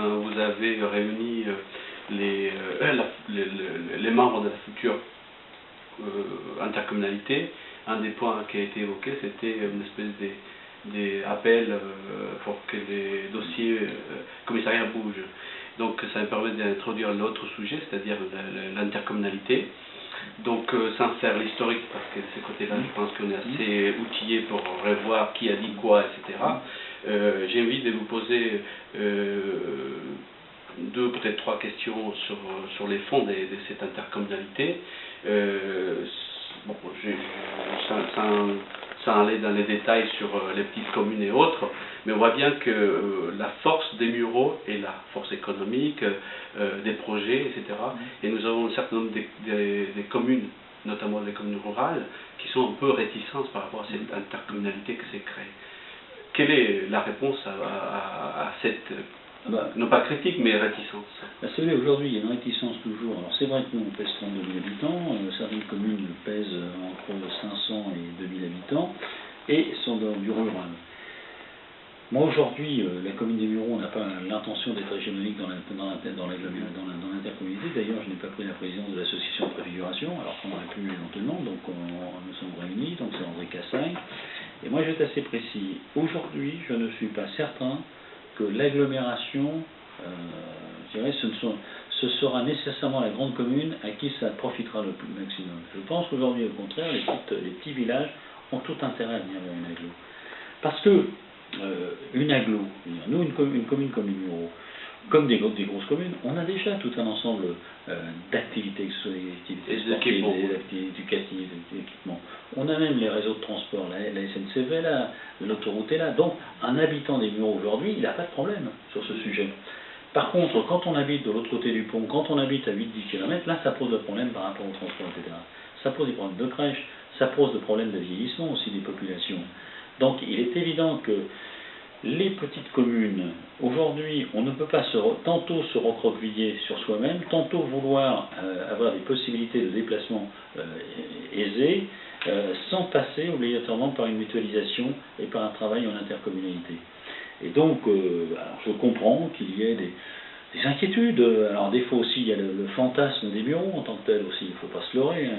vous avez réuni les membres de la future intercommunalité, un des points qui a été évoqué, c'était une espèce d'appel pour que les dossiers commissariat bougent. Donc ça me permet d'introduire l'autre sujet, c'est-à-dire l'intercommunalité. Donc sans faire l'historique, parce que de ce côté-là, je pense qu'on est assez outillé pour revoir qui a dit quoi, etc. J'ai envie de vous poser deux, peut-être trois questions sur les fonds de cette intercommunalité. Bon, sans aller dans les détails sur les petites communes et autres, mais on voit bien que la force des Mureaux est la force économique, des projets, etc. Et nous avons un certain nombre des communes, notamment les communes rurales, qui sont un peu réticentes par rapport à cette intercommunalité qui s'est créée. Quelle est la réponse à cette, non pas critique, mais réticence? C'est vrai, aujourd'hui, il y a une réticence toujours. Alors c'est vrai que nous, on pèse 32 000 habitants, certaines communes pèsent entre 500 et 2000 habitants, et sont dans du rural. Moi, aujourd'hui, la commune des Mureaux n'a pas l'intention d'être hégémonique dans l'intercommunalité. D'ailleurs, je n'ai pas pris la présidence de l'association de préfiguration, alors qu'on aurait pu éventuellement, donc nous sommes réunis, donc c'est André Cassagne. Et moi, je vais être assez précis. Aujourd'hui, je ne suis pas certain que l'agglomération, je dirais, ce sera nécessairement la grande commune à qui ça profitera le plus maximum. Je pense qu'aujourd'hui, au contraire, les petits villages ont tout intérêt à venir vers une agglo. Parce que une agglo, nous, une commune comme les Mureaux, comme des grosses communes, on a déjà tout un ensemble d'activités, des sportives, des activités éducatives, des équipements. On a même les réseaux de transport, la SNCF est là, l'autoroute est là. Donc, un habitant des Mureaux aujourd'hui, il n'a pas de problème sur ce sujet. Par contre, quand on habite de l'autre côté du pont, quand on habite à 8-10 km, là, ça pose des problèmes par rapport au transport, etc. Ça pose des problèmes de crèche, ça pose des problèmes de vieillissement aussi des populations. Donc, il est évident que les petites communes, aujourd'hui, on ne peut pas tantôt se recroqueviller sur soi-même, tantôt vouloir avoir des possibilités de déplacement aisées, sans passer obligatoirement par une mutualisation et par un travail en intercommunalité. Et donc, alors je comprends qu'il y ait des inquiétudes. Alors des fois aussi, il y a le fantasme des Mureaux en tant que tel aussi, il ne faut pas se leurrer,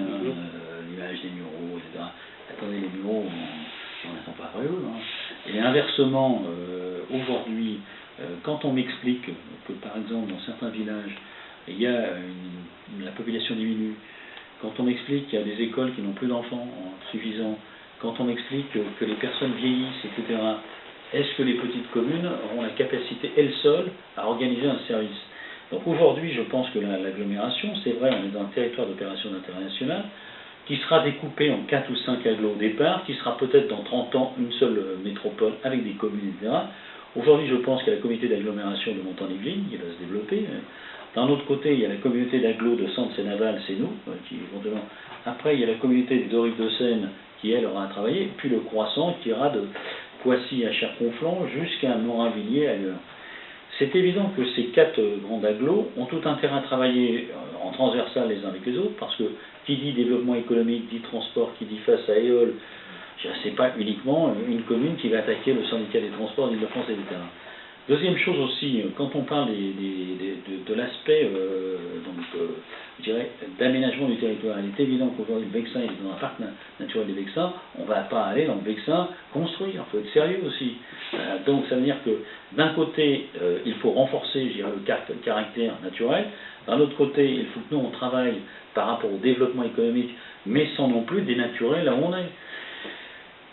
l'image des Mureaux, etc. Attendez, les Mureaux, on n'attend pas après eux. Et inversement, aujourd'hui, quand on m'explique que par exemple dans certains villages, il y a la population diminue, quand on m'explique qu'il y a des écoles qui n'ont plus d'enfants suffisants, quand on m'explique que les personnes vieillissent, etc., est-ce que les petites communes auront la capacité, elles seules, à organiser un service? Donc aujourd'hui, je pense que l'agglomération, c'est vrai, on est dans un territoire d'opération internationale, qui sera découpé en 4 ou 5 agglos au départ, qui sera peut-être dans 30 ans une seule métropole avec des communes, etc. Aujourd'hui, je pense qu'il y a la communauté d'agglomération de Montagne-Yvelines qui va se développer. D'un autre côté, il y a la communauté d'agglos de Centre-Sénaval, c'est nous, qui éventuellement. Après, il y a la communauté des Doriques-de-Seine qui, elle, aura à travailler, et puis le croissant qui ira de Poissy à Cher-Conflans jusqu'à Morinvilliers ailleurs. C'est évident que ces 4 grandes agglos ont tout intérêt à travailler en transversal les uns avec les autres, parce que qui dit développement économique, dit transport, qui dit face à Éole, c'est pas uniquement une commune qui va attaquer le syndicat des transports d'Île-de-France, etc. Deuxième chose aussi, quand on parle de l'aspect, je dirais, d'aménagement du territoire, il est évident qu'aujourd'hui le Vexin est dans un parc naturel des Vexins, on ne va pas aller dans le Vexin construire, il faut être sérieux aussi. Donc ça veut dire que d'un côté, il faut renforcer, je dirais, le caractère naturel, d'un autre côté, il faut que nous on travaille par rapport au développement économique, mais sans non plus dénaturer là où on est.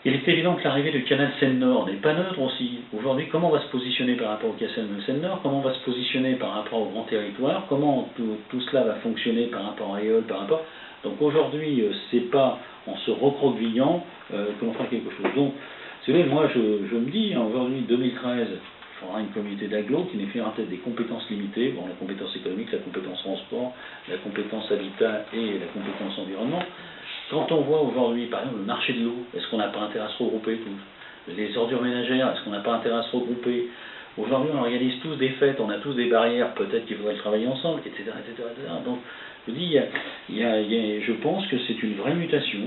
Il est évident que l'arrivée du canal Seine-Nord n'est pas neutre aussi. Aujourd'hui, comment on va se positionner par rapport au canal Seine-Nord? Comment on va se positionner par rapport au grand territoire? Comment tout cela va fonctionner par rapport à Éole, par rapport... Donc aujourd'hui, c'est pas en se recroquevillant que l'on fera quelque chose. Donc, vous savez, moi je me dis, aujourd'hui, 2013, il faudra une communauté d'agglos qui définira peut-être des compétences limitées, bon, la compétence économique, la compétence transport, la compétence habitat et la compétence environnement. Quand on voit aujourd'hui, par exemple, le marché de l'eau, est-ce qu'on n'a pas intérêt à se regrouper tous? Les ordures ménagères, est-ce qu'on n'a pas intérêt à se regrouper? Aujourd'hui, on organise tous des fêtes, on a tous des barrières, peut-être qu'il faudrait travailler ensemble, etc., etc., etc. Donc, je dis, je pense que c'est une vraie mutation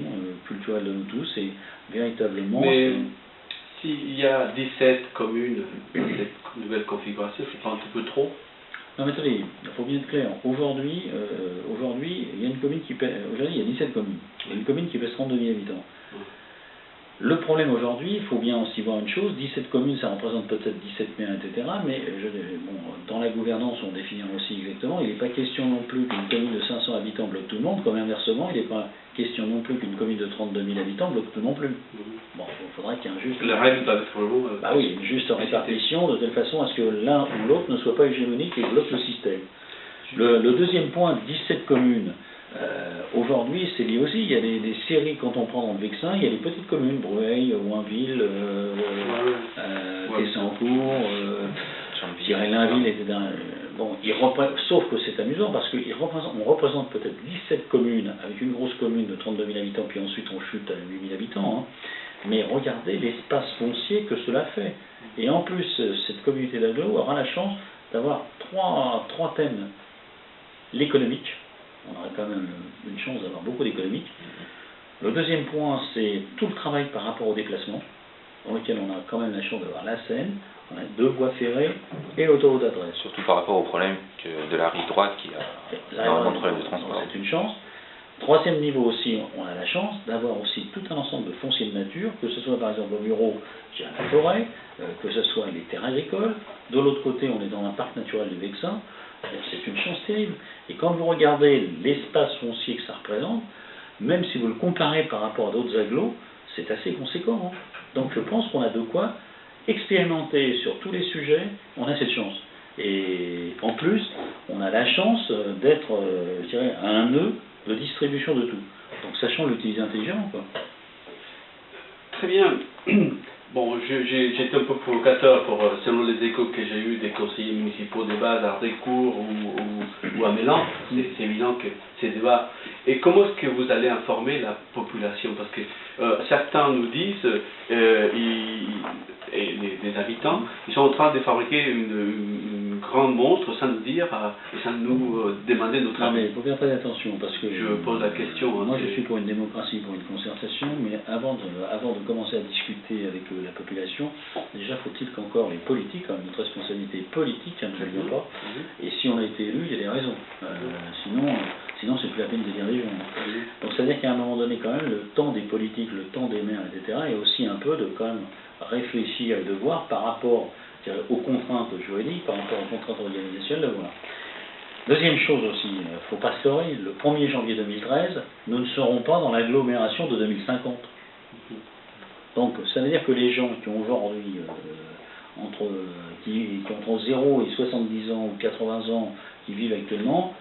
culturelle de nous tous, et véritablement... Mais S'il y a 17 communes dans cette nouvelle configuration, c'est pas un petit peu trop? Non mais attendez, il faut bien être clair. Aujourd'hui, il y a une commune qui pèse, aujourd'hui il y a 17 communes. Il y a une commune qui pèse 32 000 habitants. Le problème aujourd'hui, il faut bien aussi voir une chose, 17 communes, ça représente peut-être 17 maires, etc. Mais bon, dans la gouvernance, on définit aussi exactement, il n'est pas question non plus qu'une commune de 500 habitants bloque tout le monde, comme inversement, il n'est pas question non plus qu'une commune de 32 000 habitants bloque tout non plus. Bon, il faudra qu'il y ait un juste... La règle doit être vraiment... Bah oui, une juste répartition, de telle façon à ce que l'un ou l'autre ne soit pas hégémonique et bloque le système. Le deuxième point, 17 communes. Aujourd'hui, c'est lié aussi, il y a des séries, quand on prend dans le Vexin, il y a des petites communes, Brueil, Oinville, Tessancourt, Linville, etc. Bon, sauf que c'est amusant parce qu'on représente peut-être 17 communes avec une grosse commune de 32 000 habitants, puis ensuite on chute à 8 000 habitants. Hein. Mais regardez l'espace foncier que cela fait. Et en plus, cette communauté d'agglo aura la chance d'avoir trois thèmes. L'économique. On aurait quand même une chance d'avoir beaucoup d'économique. Le deuxième point, c'est tout le travail par rapport au déplacement, dans lequel on a quand même la chance d'avoir la Seine, on a 2 voies ferrées et l'autoroute à Dresde. Surtout par rapport au problème de la rive droite qui a énormément de problèmes de transport. C'est une chance. Troisième niveau aussi, on a la chance d'avoir aussi tout un ensemble de fonciers de nature, que ce soit par exemple au Mureau, qui a la forêt, que ce soit les terres agricoles. De l'autre côté, on est dans un parc naturel du Vexin. C'est une chance terrible. Et quand vous regardez l'espace foncier que ça représente, même si vous le comparez par rapport à d'autres agglos, c'est assez conséquent. Hein. Donc je pense qu'on a de quoi expérimenter sur tous les sujets, on a cette chance. Et en plus, on a la chance d'être, je dirais, à un nœud de distribution de tout. Donc sachant l'utiliser intelligemment, quoi. Très bien. Bon, j'étais un peu provocateur selon les échos que j'ai eus des conseillers municipaux des bases à Hardecourt ou à Mélan. C'est évident que ces débats. Et comment est-ce que vous allez informer la population? Parce que certains nous disent, des habitants, ils sont en train de fabriquer une grande monstre sans nous dire, et sans nous demander notre avis. Non mais il faut faire très attention parce que... Je pose la question. Moi je suis pour une démocratie, pour une concertation, mais avant de commencer à discuter avec la population, déjà faut-il qu'encore les politiques, hein, notre responsabilité politique, hein, ne l'oublions pas, et si on a été élu, il y a des raisons. Sinon c'est plus la peine de dire les gens. Donc ça veut dire qu'à un moment donné quand même, le temps des politiques, le temps des maires, etc., est aussi un peu de quand même réfléchir et de voir par rapport aux contraintes juridiques, par rapport aux contraintes organisationnelles, de voir. Deuxième chose aussi, il ne faut pas se leurrer, le 1er janvier 2013, nous ne serons pas dans l'agglomération de 2050. Donc ça veut dire que les gens qui ont aujourd'hui qui ont 0 et 70 ans ou 80 ans qui vivent actuellement,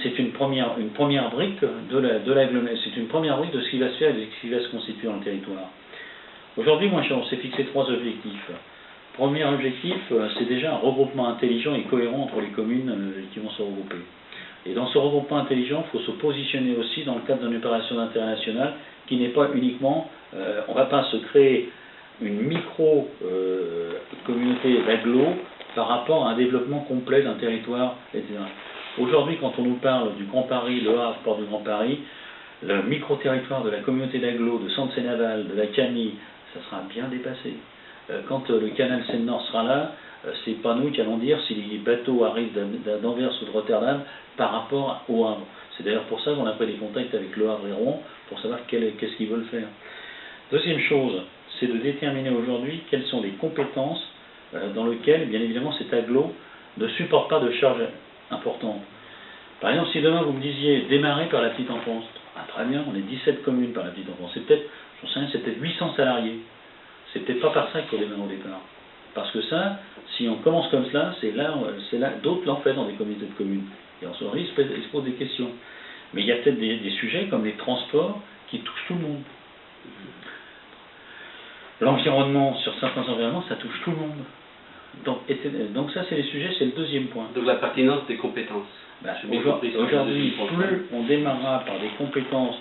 c'est une première brique de l'agglomération, c'est une première brique de ce qui va se faire et de ce qui va se constituer dans le territoire. Aujourd'hui, moi, on s'est fixé 3 objectifs. Premier objectif, c'est déjà un regroupement intelligent et cohérent entre les communes qui vont se regrouper. Et dans ce regroupement intelligent, il faut se positionner aussi dans le cadre d'une opération d'intérêt national qui n'est pas uniquement, on ne va pas se créer une micro-communauté d'agglo par rapport à un développement complet d'un territoire, etc. Aujourd'hui, quand on nous parle du Grand Paris, le Havre, Port du Grand Paris, le micro-territoire de la communauté d'agglo, de Centre-Sénéval, de la Camille, ça sera bien dépassé. Quand le canal Seine-Nord sera là, c'est pas nous qui allons dire si les bateaux arrivent d'Anvers ou de Rotterdam par rapport au Havre. C'est d'ailleurs pour ça qu'on a pris des contacts avec le Havre et Rouen pour savoir qu'est-ce qu'ils veulent faire. Deuxième chose, c'est de déterminer aujourd'hui quelles sont les compétences dans lesquelles, bien évidemment, cet agglo ne supporte pas de charges importantes. Par exemple, si demain vous me disiez démarrer par la petite enfance, très bien, on est 17 communes par la petite enfance, c'est peut-être, j'en sais rien, c'est peut-être 800 salariés. C'est peut-être pas par ça qu'il faut démarrer au départ. Parce que ça, si on commence comme cela, c'est là d'autres l'ont fait dans des communautés de communes. Et on se pose des questions. Mais il y a peut-être des sujets comme les transports qui touchent tout le monde. L'environnement, sur certains environnements, ça touche tout le monde. Donc ça, c'est les sujets, c'est le deuxième point. Donc la pertinence des compétences. Aujourd'hui, plus on démarrera par des compétences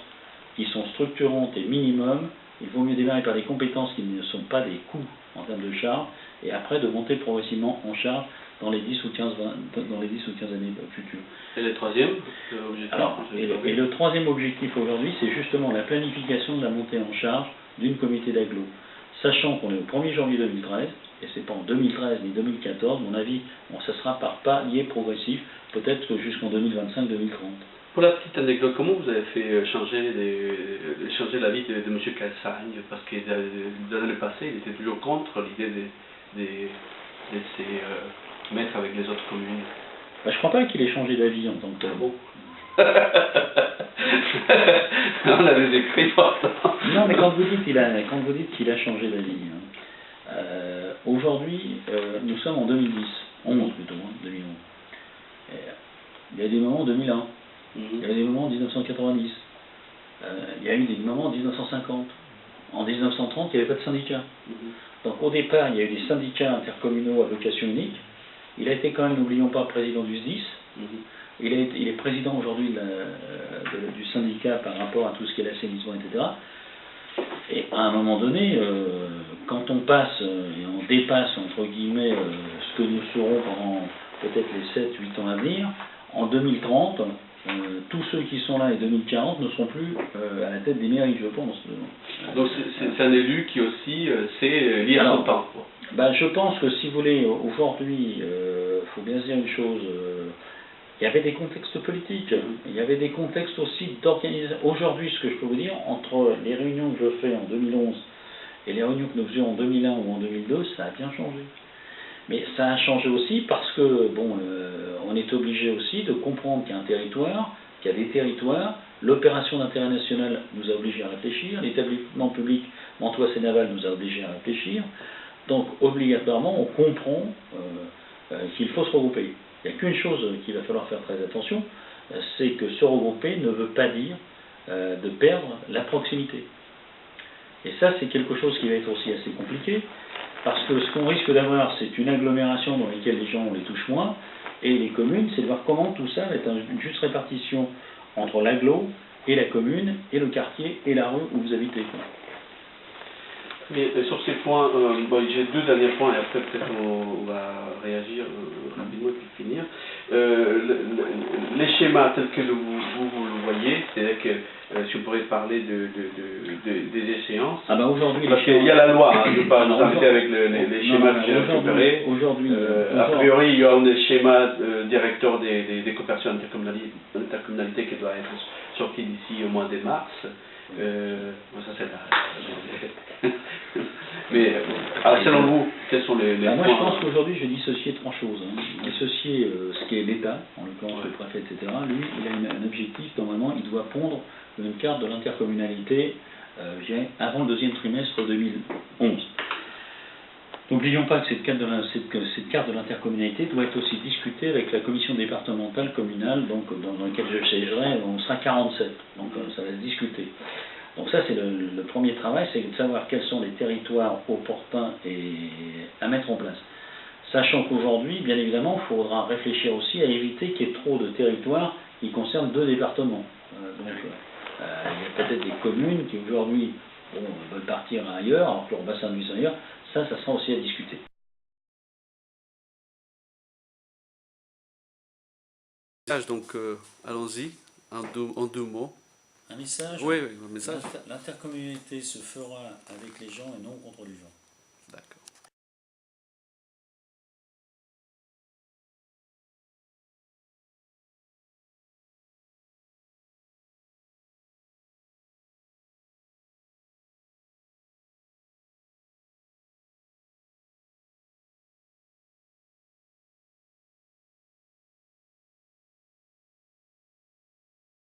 qui sont structurantes et minimum, il vaut mieux démarrer par des compétences qui ne sont pas des coûts en termes de charge, et après de monter progressivement en charge dans les 10 ou 15 années futures. Et le troisième objectif? Alors, et le troisième objectif aujourd'hui, c'est justement la planification de la montée en charge d'une communauté d'agglo. sachant qu'on est au 1er janvier 2013, et c'est pas en 2013 ni 2014, à mon avis, bon, ça sera par palier progressif, peut-être jusqu'en 2025-2030. Pour la petite anecdote, comment vous avez fait changer l'avis de M. Cassagne? Parce que dans l'année passée, il était toujours contre l'idée de se mettre avec les autres communes. Bah, je crois pas qu'il ait changé d'avis en tant que tel. Bon. On a des écrits pourtant. Non, mais quand vous dites qu'il a changé d'avis, hein, aujourd'hui, nous sommes en 2010, 11 plutôt, 2011. Il y a des moments en 2001, il y a des moments en 1990, il y a eu des moments en 1950. En 1930, il n'y avait pas de syndicat. Donc au départ, il y a eu des syndicats intercommunaux à vocation unique. Il a été quand même, n'oublions pas, président du SDIS. Il est président aujourd'hui du syndicat par rapport à tout ce qui est l'assainissement, etc. Et à un moment donné, quand on passe et on dépasse, entre guillemets, ce que nous serons pendant peut-être les 7-8 ans à venir, en 2030, tous ceux qui sont là et 2040 ne seront plus à la tête des mairies, je pense. Donc c'est un élu qui aussi sait lire son temps. Ben, je pense que si vous voulez, aujourd'hui, il faut bien se dire une chose, il y avait des contextes politiques, il y avait des contextes aussi d'organisation. Aujourd'hui, ce que je peux vous dire, entre les réunions que je fais en 2011 et les réunions que nous faisions en 2001 ou en 2002, ça a bien changé. Mais ça a changé aussi parce que, bon, on est obligé aussi de comprendre qu'il y a un territoire, qu'il y a des territoires, l'opération d'intérêt national nous a obligés à réfléchir, l'établissement public Mantoue-Sénaval nous a obligés à réfléchir, donc obligatoirement on comprend qu'il faut se regrouper. Il n'y a qu'une chose qu'il va falloir faire très attention, c'est que se regrouper ne veut pas dire de perdre la proximité. Et ça, c'est quelque chose qui va être aussi assez compliqué, parce que ce qu'on risque d'avoir, c'est une agglomération dans laquelle les gens on les touche moins, et les communes, c'est de voir comment tout ça va être une juste répartition entre l'agglo et la commune, et le quartier et la rue où vous habitez. Mais sur ces points, bon, j'ai deux derniers points et après peut-être on va réagir rapidement et puis finir. Les schémas tels que vous le voyez, c'est-à-dire que si vous pourrez parler des échéances. Ah ben aujourd'hui, parce qu'il y a la loi, je ne vais pas nous arrêter avec les schémas que j'ai récupérés. A priori, il y a des schémas directeurs des coopérations intercommunalités qui doivent être sortis d'ici au mois de mars. Bon, ça c'est là. Mais alors, selon vous, quels sont les points? Moi je pense qu'aujourd'hui je vais dissocier trois choses. Dissocier ce qui est l'État, en l'occurrence le préfet, etc. Lui, il a un objectif, normalement, il doit pondre une carte de l'intercommunalité avant le deuxième trimestre 2011. N'oublions pas que cette carte de l'intercommunalité doit être aussi discutée avec la commission départementale communale, donc dans laquelle je siégerai, on sera 47, donc ça va se discuter. Donc ça c'est le premier travail, c'est de savoir quels sont les territoires opportuns à mettre en place. Sachant qu'aujourd'hui, bien évidemment, il faudra réfléchir aussi à éviter qu'il y ait trop de territoires qui concernent deux départements. Il y a peut-être des communes qui aujourd'hui veulent partir ailleurs, alors que leur bassin de vie ailleurs. Ça sera aussi à discuter. Donc, allons-y, en deux mots. Un message? Oui, un message. L'intercommunalité se fera avec les gens et non contre les gens.